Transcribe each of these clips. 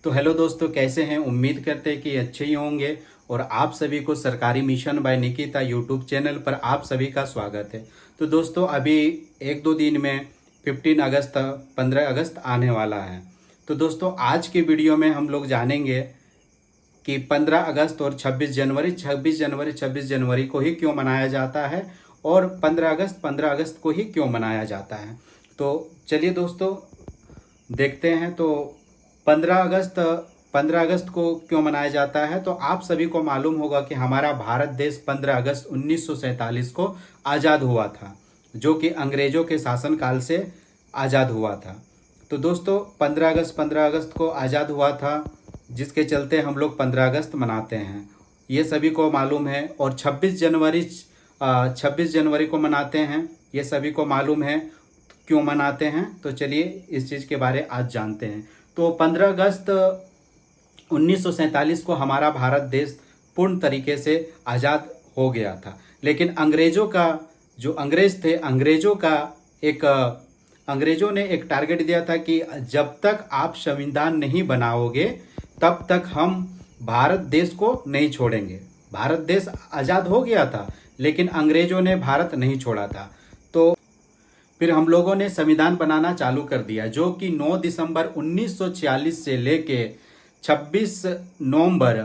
तो हेलो दोस्तों, कैसे हैं? उम्मीद करते हैं कि अच्छे ही होंगे। और आप सभी को Sarkari mission by Nikita YouTube channel पर आप सभी का स्वागत है। तो दोस्तों, अभी एक दो दिन में 15 अगस्त आने वाला है। तो दोस्तों, आज के वीडियो में हम लोग जानेंगे कि 15 अगस्त और 26 जनवरी को ही क्यों मनाया जाता है और 15 अगस्त को ही क्यों मनाया जाता है। तो चलिए दोस्तों, देखते हैं। तो 15 अगस्त को क्यों मनाया जाता है, तो आप सभी को मालूम होगा कि हमारा भारत देश 15 अगस्त 1947 को आज़ाद हुआ था, जो कि अंग्रेज़ों के शासनकाल से आज़ाद हुआ था। तो दोस्तों, 15 अगस्त को आज़ाद हुआ था, जिसके चलते हम लोग 15 अगस्त मनाते हैं, ये सभी को मालूम है। और 26 जनवरी को मनाते हैं, ये सभी को मालूम है क्यों मनाते हैं। तो चलिए इस चीज़ के बारे आज जानते हैं। तो 15 अगस्त 1947 को हमारा भारत देश पूर्ण तरीके से आज़ाद हो गया था। लेकिन अंग्रेज़ों का जो अंग्रेज़ थे, अंग्रेज़ों ने एक टारगेट दिया था कि जब तक आप संविधान नहीं बनाओगे तब तक हम भारत देश को नहीं छोड़ेंगे। भारत देश आज़ाद हो गया था, लेकिन अंग्रेज़ों ने भारत नहीं छोड़ा था। तो फिर हम लोगों ने संविधान बनाना चालू कर दिया, जो कि 9 दिसंबर 1946 से लेके 26 नवंबर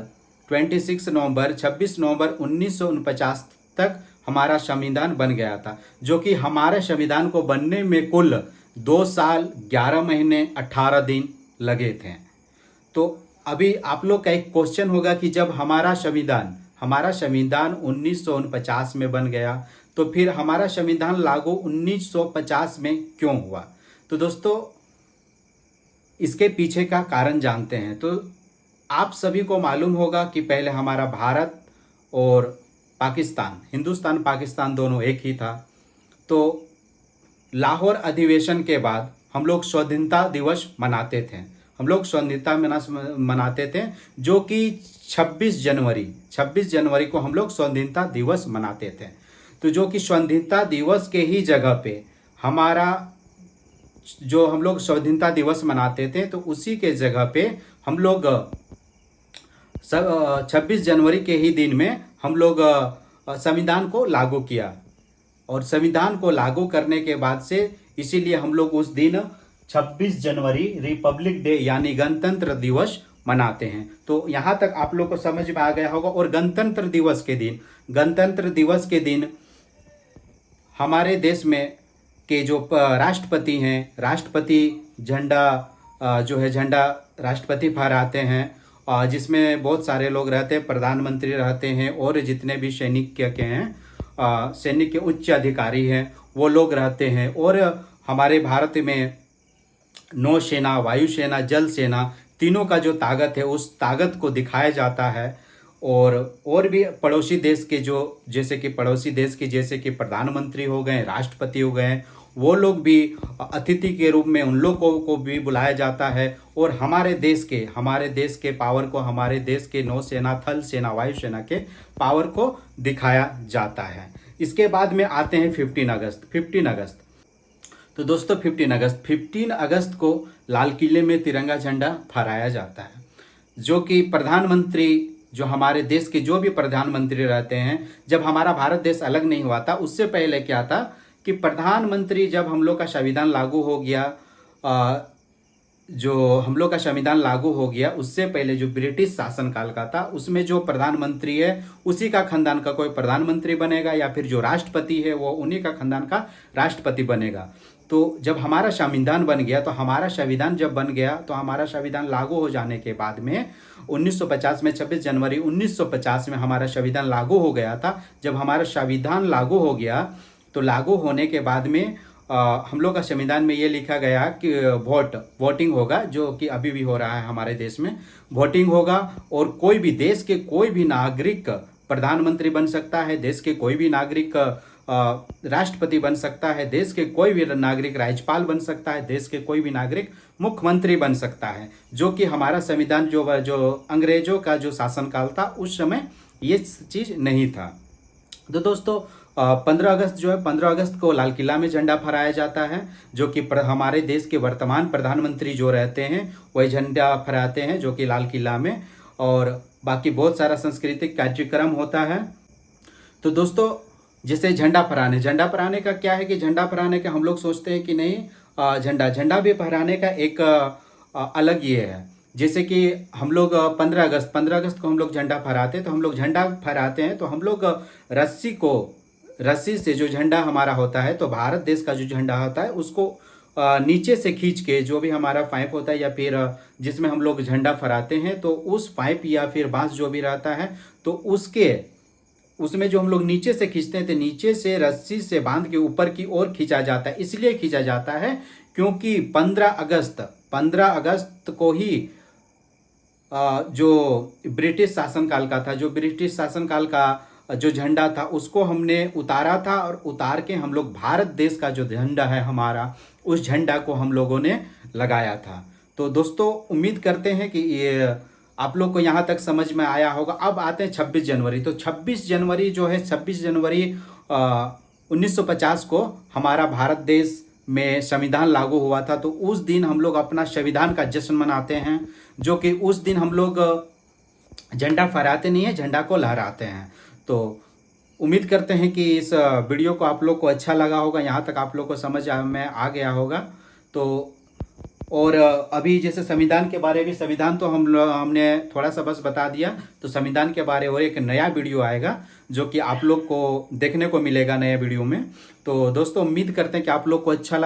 1949 तक हमारा संविधान बन गया था, जो कि हमारे संविधान को बनने में कुल 2 साल 11 महीने 18 दिन लगे थे। तो अभी आप लोग का एक क्वेश्चन होगा कि जब हमारा संविधान 1949 में बन गया, तो फिर हमारा संविधान लागू 1950 में क्यों हुआ। तो दोस्तों, इसके पीछे का कारण जानते हैं। तो आप सभी को मालूम होगा कि पहले हमारा भारत और पाकिस्तान, हिंदुस्तान पाकिस्तान दोनों एक ही था। तो लाहौर अधिवेशन के बाद हम लोग स्वाधीनता दिवस मनाते थे। जो कि 26 जनवरी को हम लोग स्वाधीनता दिवस मनाते थे। तो जो कि स्वाधीनता दिवस के ही जगह पे हमारा जो हम लोग स्वाधीनता दिवस मनाते थे, तो उसी के जगह पे हम लोग 26 जनवरी के ही दिन में हम लोग संविधान को लागू किया। और संविधान को लागू करने के बाद से इसीलिए हम लोग उस दिन 26 जनवरी रिपब्लिक डे यानी गणतंत्र दिवस मनाते हैं। तो यहाँ तक आप लोग को समझ में आ गया होगा। और गणतंत्र दिवस के दिन हमारे देश में के जो राष्ट्रपति हैं, राष्ट्रपति झंडा राष्ट्रपति फहराते हैं, जिसमें बहुत सारे लोग रहते हैं, प्रधानमंत्री रहते हैं, और जितने भी सैनिक के उच्च अधिकारी हैं वो लोग रहते हैं। और हमारे भारत में नौसेना, वायुसेना, जल सेना तीनों का जो ताकत है, उस ताकत को दिखाया जाता है। और भी पड़ोसी देश के जैसे कि प्रधानमंत्री हो गए, राष्ट्रपति हो गए, वो लोग भी अतिथि के रूप में उन लोगों को भी बुलाया जाता है। और हमारे देश के पावर को, हमारे देश के नौसेना, थल सेना, वायुसेना के पावर को दिखाया जाता है। इसके बाद में आते हैं 15 अगस्त। तो दोस्तों, 15 अगस्त को लाल किले में तिरंगा झंडा फहराया जाता है, जो कि प्रधानमंत्री, जो हमारे देश के जो भी प्रधानमंत्री रहते हैं, जब हमारा भारत देश अलग नहीं हुआ था उससे पहले क्या था कि प्रधानमंत्री, जब हम लोग का संविधान लागू हो गया, उससे पहले जो ब्रिटिश शासनकाल का था, उसमें जो प्रधानमंत्री है उसी का खानदान का कोई प्रधानमंत्री बनेगा, या फिर जो राष्ट्रपति है वो उन्हीं का खानदान का राष्ट्रपति बनेगा। तो जब हमारा संविधान बन गया, तो हमारा संविधान लागू हो जाने के बाद में 1950 में 26 जनवरी 1950 में हमारा संविधान लागू हो गया था। जब हमारा संविधान लागू हो गया, तो लागू होने के बाद में हम लोग का संविधान में ये लिखा गया कि वोटिंग होगा, जो कि अभी भी हो रहा है हमारे देश में। वोटिंग होगा और देश के कोई भी नागरिक प्रधानमंत्री बन सकता है, देश के कोई भी नागरिक राष्ट्रपति बन सकता है, देश के कोई भी नागरिक राज्यपाल बन सकता है, देश के कोई भी नागरिक मुख्यमंत्री बन सकता है। जो कि हमारा संविधान जो अंग्रेजों का जो शासनकाल था, उस समय ये चीज़ नहीं था। तो दोस्तों, 15 अगस्त जो है 15 अगस्त को लाल किला में झंडा फहराया जाता है, जो कि हमारे देश के वर्तमान प्रधानमंत्री जो रहते हैं वही झंडा फहराते हैं, जो कि लाल किला में। और बाकी बहुत सारा सांस्कृतिक कार्यक्रम होता है। तो दोस्तों, जैसे झंडा फहराने का क्या है कि झंडा फहराने का हम लोग सोचते हैं कि नहीं, झंडा भी फहराने का एक अलग ये है। जैसे कि हम लोग 15 अगस्त को हम लोग झंडा फहराते हैं, तो हम लोग झंडा फहराते हैं तो हम लोग रस्सी से जो झंडा हमारा होता है, तो भारत देश का जो झंडा होता है उसको नीचे से खींच के, जो भी हमारा पाइप होता है या फिर जिसमें हम लोग झंडा फहराते हैं, तो उस पाइप या फिर बांस जो भी रहता है, तो उसमें जो हम लोग नीचे से खींचते हैं, तो नीचे से रस्सी से बांध के ऊपर की ओर खींचा जाता है। इसलिए खींचा जाता है क्योंकि 15 अगस्त को ही जो ब्रिटिश शासनकाल का था, जो ब्रिटिश शासनकाल का जो झंडा था उसको हमने उतारा था, और उतार के हम लोग भारत देश का जो झंडा है हमारा, उस झंडा को हम लोगों ने लगाया था। तो दोस्तों, उम्मीद करते हैं कि ये आप लोग को यहाँ तक समझ में आया होगा। अब आते हैं 26 जनवरी। तो 26 जनवरी जो है, 26 जनवरी 1950 को हमारा भारत देश में संविधान लागू हुआ था। तो उस दिन हम लोग अपना संविधान का जश्न मनाते हैं, जो कि उस दिन हम लोग झंडा फहराते नहीं है, झंडा को लहराते हैं। तो उम्मीद करते हैं कि इस वीडियो को आप लोग को अच्छा लगा होगा, यहाँ तक आप लोग को समझ में आ गया होगा। तो और अभी जैसे संविधान के बारे में, संविधान तो हमने थोड़ा सा बस बता दिया। तो संविधान के बारे और एक नया वीडियो आएगा, जो कि आप लोग को देखने को मिलेगा नए वीडियो में। तो दोस्तों, उम्मीद करते हैं कि आप लोग को अच्छा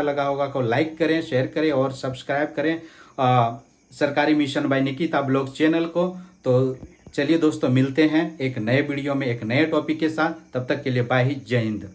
लगा होगा तो लाइक करें, शेयर करें और सब्सक्राइब करें Sarkari mission by Nikita blog channel को। तो चलिए दोस्तों, मिलते हैं एक नए वीडियो में एक नए टॉपिक के साथ। तब तक के लिए बाय, जय हिंद।